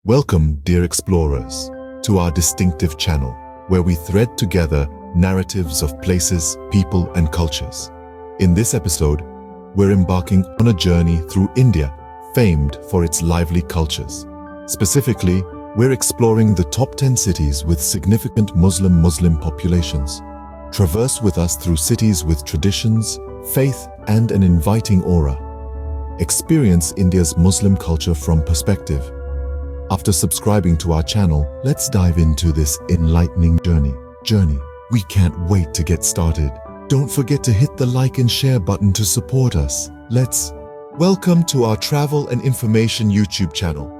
Welcome, dear explorers, to our distinctive channel, where we thread together narratives of places, people, and cultures. In this episode, we're embarking on a journey through India, famed for its lively cultures. Specifically, we're exploring the top 10 cities with significant Muslim populations. Traverse with us through cities with traditions, faith, and an inviting aura. Experience India's Muslim culture from perspective. After subscribing to our channel, let's dive into this enlightening journey. We can't wait to get started. Don't forget to hit the like and share button to support us. Welcome to our travel and information YouTube channel.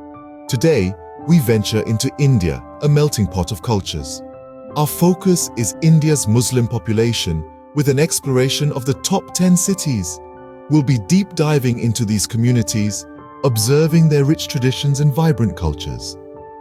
Today, we venture into India, a melting pot of cultures. Our focus is India's Muslim population with an exploration of the top 10 cities. We'll be deep diving into these communities, observing their rich traditions and vibrant cultures.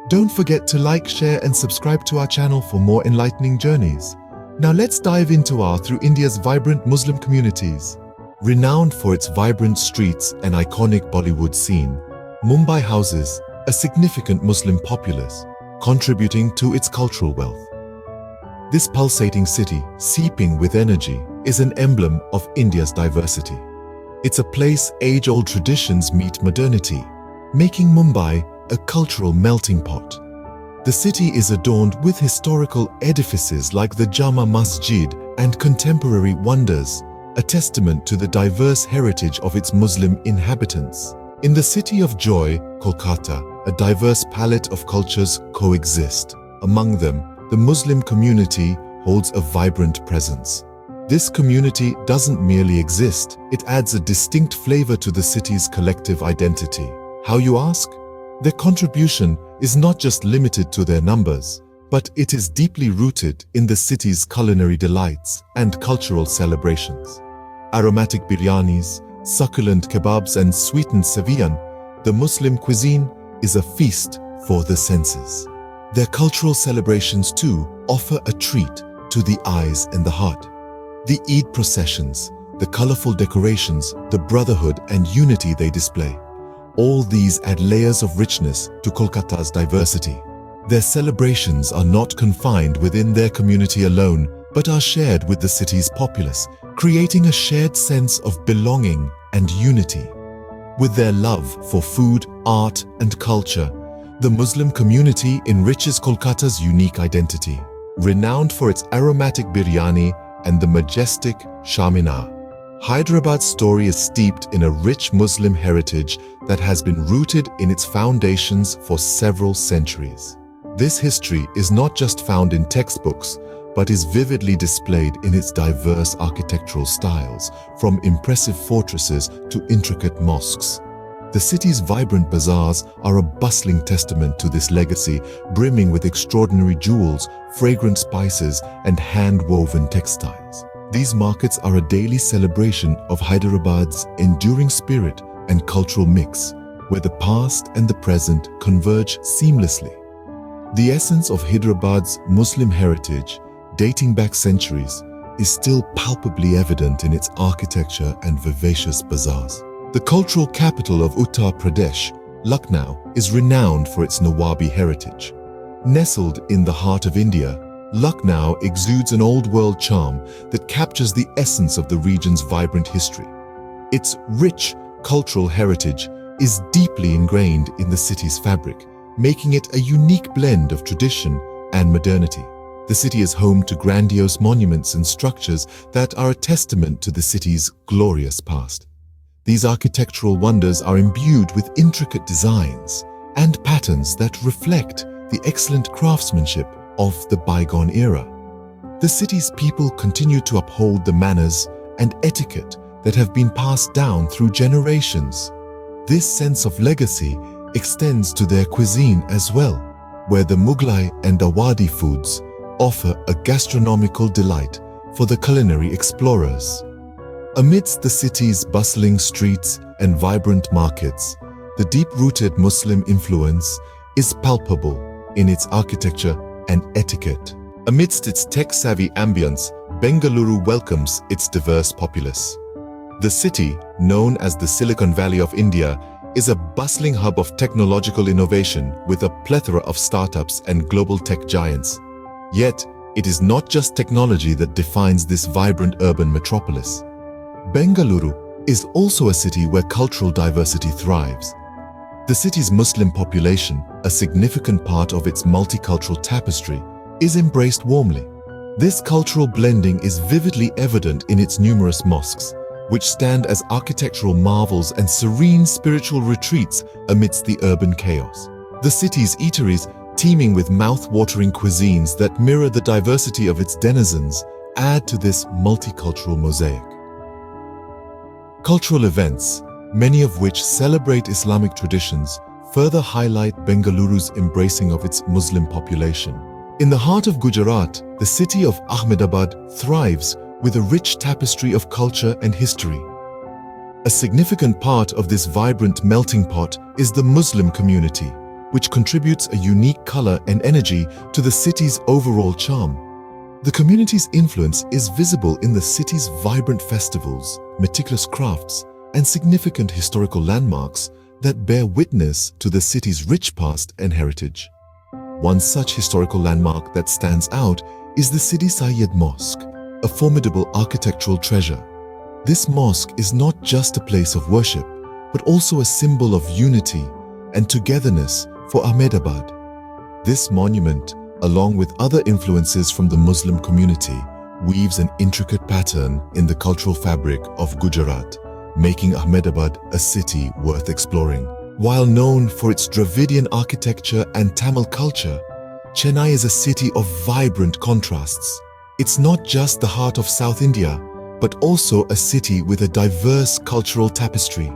Don't forget to like, share, and subscribe to our channel for more enlightening journeys. Now let's dive into through India's vibrant Muslim communities. Renowned for its vibrant streets and iconic Bollywood scene, Mumbai houses a significant Muslim populace, contributing to its cultural wealth. This pulsating city, seeping with energy, is an emblem of India's diversity. It's a place age-old traditions meet modernity, making Mumbai a cultural melting pot. The city is adorned with historical edifices like the Jama Masjid and contemporary wonders, a testament to the diverse heritage of its Muslim inhabitants. In the city of joy, Kolkata, a diverse palette of cultures coexist. Among them, the Muslim community holds a vibrant presence. This community doesn't merely exist, it adds a distinct flavor to the city's collective identity. How, you ask? Their contribution is not just limited to their numbers, but it is deeply rooted in the city's culinary delights and cultural celebrations. Aromatic biryanis, succulent kebabs, and sweetened saviyan, the Muslim cuisine is a feast for the senses. Their cultural celebrations, too, offer a treat to the eyes and the heart. The Eid processions, the colorful decorations, the brotherhood and unity they display. All these add layers of richness to Kolkata's diversity. Their celebrations are not confined within their community alone, but are shared with the city's populace, creating a shared sense of belonging and unity. With their love for food, art, and culture, the Muslim community enriches Kolkata's unique identity. Renowned for its aromatic biryani and the majestic Charminar, Hyderabad's story is steeped in a rich Muslim heritage that has been rooted in its foundations for several centuries. This history is not just found in textbooks, but is vividly displayed in its diverse architectural styles, from impressive fortresses to intricate mosques. The city's vibrant bazaars are a bustling testament to this legacy, brimming with extraordinary jewels, fragrant spices, and hand-woven textiles. These markets are a daily celebration of Hyderabad's enduring spirit and cultural mix, where the past and the present converge seamlessly. The essence of Hyderabad's Muslim heritage, dating back centuries, is still palpably evident in its architecture and vivacious bazaars. The cultural capital of Uttar Pradesh, Lucknow, is renowned for its Nawabi heritage. Nestled in the heart of India, Lucknow exudes an old-world charm that captures the essence of the region's vibrant history. Its rich cultural heritage is deeply ingrained in the city's fabric, making it a unique blend of tradition and modernity. The city is home to grandiose monuments and structures that are a testament to the city's glorious past. These architectural wonders are imbued with intricate designs and patterns that reflect the excellent craftsmanship of the bygone era. The city's people continue to uphold the manners and etiquette that have been passed down through generations. This sense of legacy extends to their cuisine as well, where the Mughlai and Awadhi foods offer a gastronomical delight for the culinary explorers. Amidst the city's bustling streets and vibrant markets, the deep-rooted Muslim influence is palpable in its architecture and etiquette. Amidst its tech-savvy ambience, Bengaluru welcomes its diverse populace. The city, known as the Silicon Valley of India, is a bustling hub of technological innovation with a plethora of startups and global tech giants. Yet, it is not just technology that defines this vibrant urban metropolis. Bengaluru is also a city where cultural diversity thrives. The city's Muslim population, a significant part of its multicultural tapestry, is embraced warmly. This cultural blending is vividly evident in its numerous mosques, which stand as architectural marvels and serene spiritual retreats amidst the urban chaos. The city's eateries, teeming with mouth-watering cuisines that mirror the diversity of its denizens, add to this multicultural mosaic. Cultural events, many of which celebrate Islamic traditions, further highlight Bengaluru's embracing of its Muslim population. In the heart of Gujarat, the city of Ahmedabad thrives with a rich tapestry of culture and history. A significant part of this vibrant melting pot is the Muslim community, which contributes a unique color and energy to the city's overall charm. The community's influence is visible in the city's vibrant festivals, meticulous crafts, and significant historical landmarks that bear witness to the city's rich past and heritage. One such historical landmark that stands out is the Sidi Sayyid Mosque, a formidable architectural treasure. This mosque is not just a place of worship, but also a symbol of unity and togetherness for Ahmedabad. This monument, along with other influences from the Muslim community, weaves an intricate pattern in the cultural fabric of Gujarat, making Ahmedabad a city worth exploring. While known for its Dravidian architecture and Tamil culture, Chennai is a city of vibrant contrasts. It's not just the heart of South India, but also a city with a diverse cultural tapestry.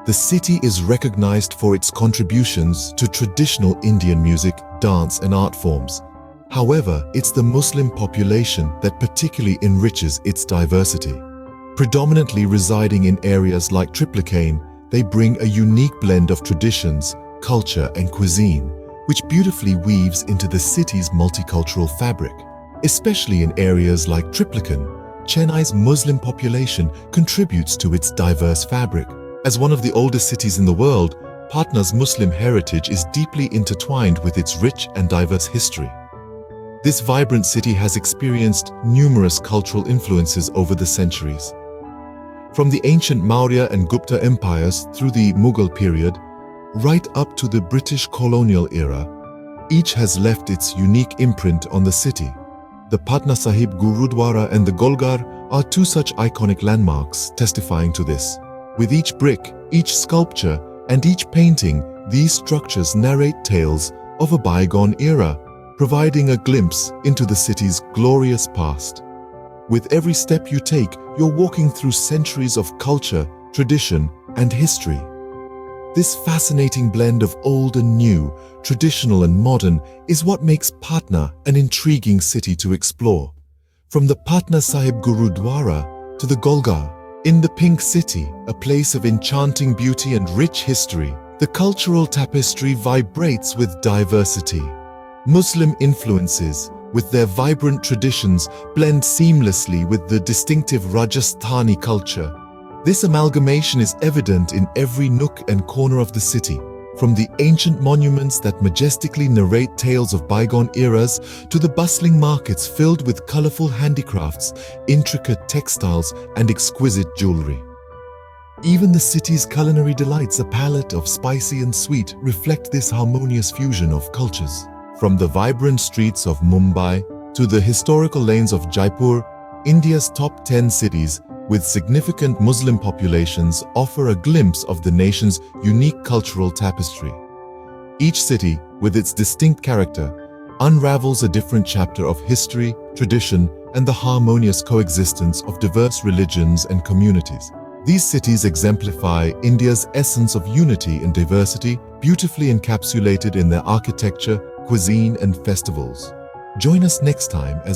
The city is recognized for its contributions to traditional Indian music, dance, and art forms. However, it's the Muslim population that particularly enriches its diversity. Predominantly residing in areas like Triplicane, they bring a unique blend of traditions, culture, and cuisine, which beautifully weaves into the city's multicultural fabric. Especially in areas like Triplicane, Chennai's Muslim population contributes to its diverse fabric. As one of the oldest cities in the world, Patna's Muslim heritage is deeply intertwined with its rich and diverse history. This vibrant city has experienced numerous cultural influences over the centuries. From the ancient Maurya and Gupta empires through the Mughal period, right up to the British colonial era, each has left its unique imprint on the city. The Patna Sahib Gurudwara and the Golgar are two such iconic landmarks testifying to this. With each brick, each sculpture, and each painting, these structures narrate tales of a bygone era, providing a glimpse into the city's glorious past. With every step you take, you're walking through centuries of culture, tradition, and history. This fascinating blend of old and new, traditional and modern, is what makes Patna an intriguing city to explore. From the Patna Sahib Gurudwara to the Golgar, in the Pink City, a place of enchanting beauty and rich history, the cultural tapestry vibrates with diversity. Muslim influences, with their vibrant traditions, blend seamlessly with the distinctive Rajasthani culture. This amalgamation is evident in every nook and corner of the city, from the ancient monuments that majestically narrate tales of bygone eras to the bustling markets filled with colorful handicrafts, intricate textiles, and exquisite jewelry. Even the city's culinary delights, a palette of spicy and sweet, reflect this harmonious fusion of cultures. From the vibrant streets of Mumbai to the historical lanes of Jaipur, India's top 10 cities with significant Muslim populations offer a glimpse of the nation's unique cultural tapestry. Each city, with its distinct character, unravels a different chapter of history, tradition, and the harmonious coexistence of diverse religions and communities. These cities exemplify India's essence of unity and diversity, beautifully encapsulated in their architecture, cuisine, and festivals. Join us next time as